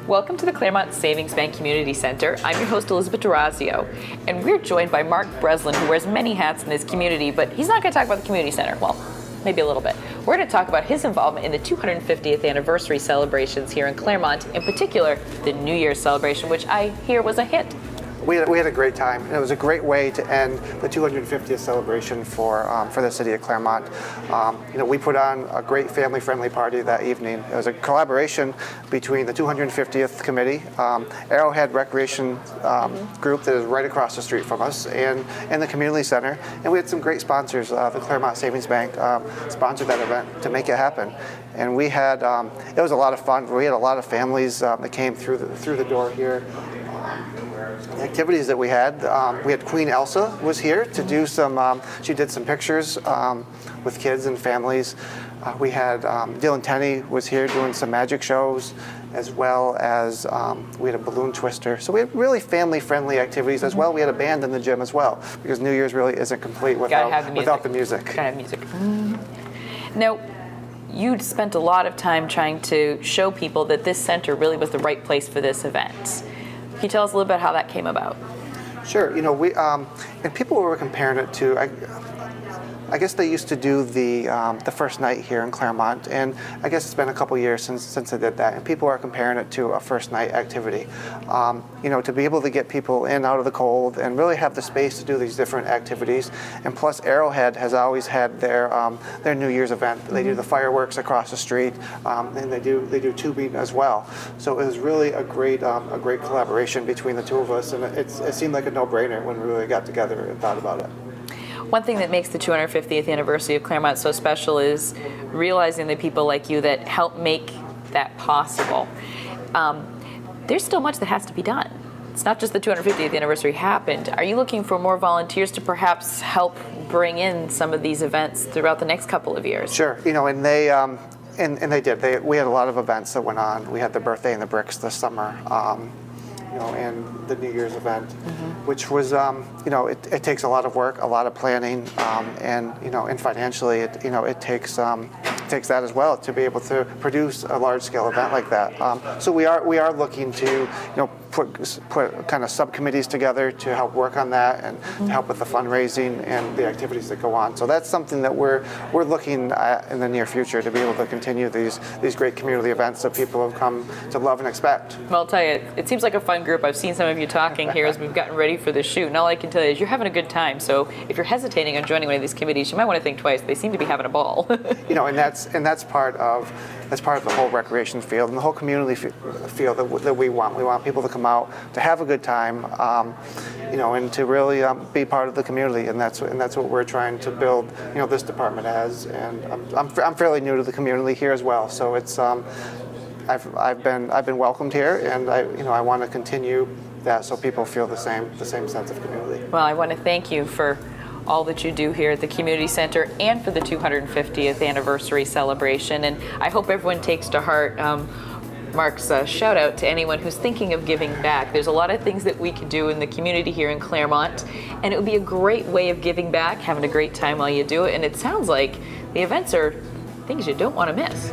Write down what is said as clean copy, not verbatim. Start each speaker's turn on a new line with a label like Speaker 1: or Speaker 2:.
Speaker 1: Welcome to the Claremont Savings Bank Community Center. I'm your host, Elizabeth D'Orazio, and we're joined by Mark Brislin, who wears many hats in this community, but he's not going to talk about the community center. Well, maybe a little bit. We're going to talk about his involvement in the 250th anniversary celebrations here in Claremont, in particular, the New Year's celebration, which I hear was a hit.
Speaker 2: We had a great time, and it was a great way to end the 250th celebration for the city of Claremont. We put on a great family-friendly party that evening. It was a collaboration between the 250th committee, Arrowhead Recreation group that is right across the street from us, and the community center. And we had some great sponsors. The Claremont Savings Bank sponsored that event to make it happen. And we had it was a lot of fun. We had a lot of families that came through the door here. The activities that we had Queen Elsa was here to do some, she did some pictures with kids and families. We had Dylan Tenney was here doing some magic shows, as well as we had a balloon twister. So we had really family-friendly activities as well. We had a band in the gym as well, because New Year's really isn't complete without the music.
Speaker 1: Gotta have music. Now, you spent a lot of time trying to show people that this center really was the right place for this event. Can you tell us a little bit how that came about?
Speaker 2: Sure. We and people were comparing it to. I guess they used to do the first night here in Claremont, and I guess it's been a couple years since they did that, and people are comparing it to a first night activity. To be able to get people in out of the cold and really have the space to do these different activities, and plus Arrowhead has always had their New Year's event. They do the fireworks across the street, and they do tubing as well. So it was really a great collaboration between the two of us, and it seemed like a no-brainer when we really got together and thought about it.
Speaker 1: One thing that makes the 250th anniversary of Claremont so special is realizing the people like you that help make that possible. There's still much that has to be done. It's not just the 250th anniversary happened. Are you looking for more volunteers to perhaps help bring in some of these events throughout the next couple of years?
Speaker 2: Sure. And they and they did. We had a lot of events that went on. We had the Birthday in the Bricks this summer. And the New Year's event, which was, it takes a lot of work, a lot of planning, and financially, it takes that as well to be able to produce a large-scale event like that. So we are looking to, put kind of subcommittees together to help work on that and to help with the fundraising and the activities that go on. So that's something that we're looking at in the near future, to be able to continue these great community events that people have come to love and expect.
Speaker 1: Well, I'll tell you, it seems like a fun group. I've seen some of you talking here as we've gotten ready for the shoot, and all I can tell you is you're having a good time. So if you're hesitating on joining one of these committees, you might want to think twice. They seem to be having a ball.
Speaker 2: And that's part of the whole recreation field and the whole community field that we want. We want people to come out to have a good time, and to really be part of the community. And that's what we're trying to build, this department as. And I'm fairly new to the community here as well, so it's I've been welcomed here, and I want to continue that so people feel the same sense of community.
Speaker 1: Well, I want to thank you for all that you do here at the community center and for the 250th anniversary celebration, and I hope everyone takes to heart Mark's shout out to anyone who's thinking of giving back. There's a lot of things that we can do in the community here in Claremont, and it would be a great way of giving back, having a great time while you do it, and it sounds like the events are things you don't want to miss.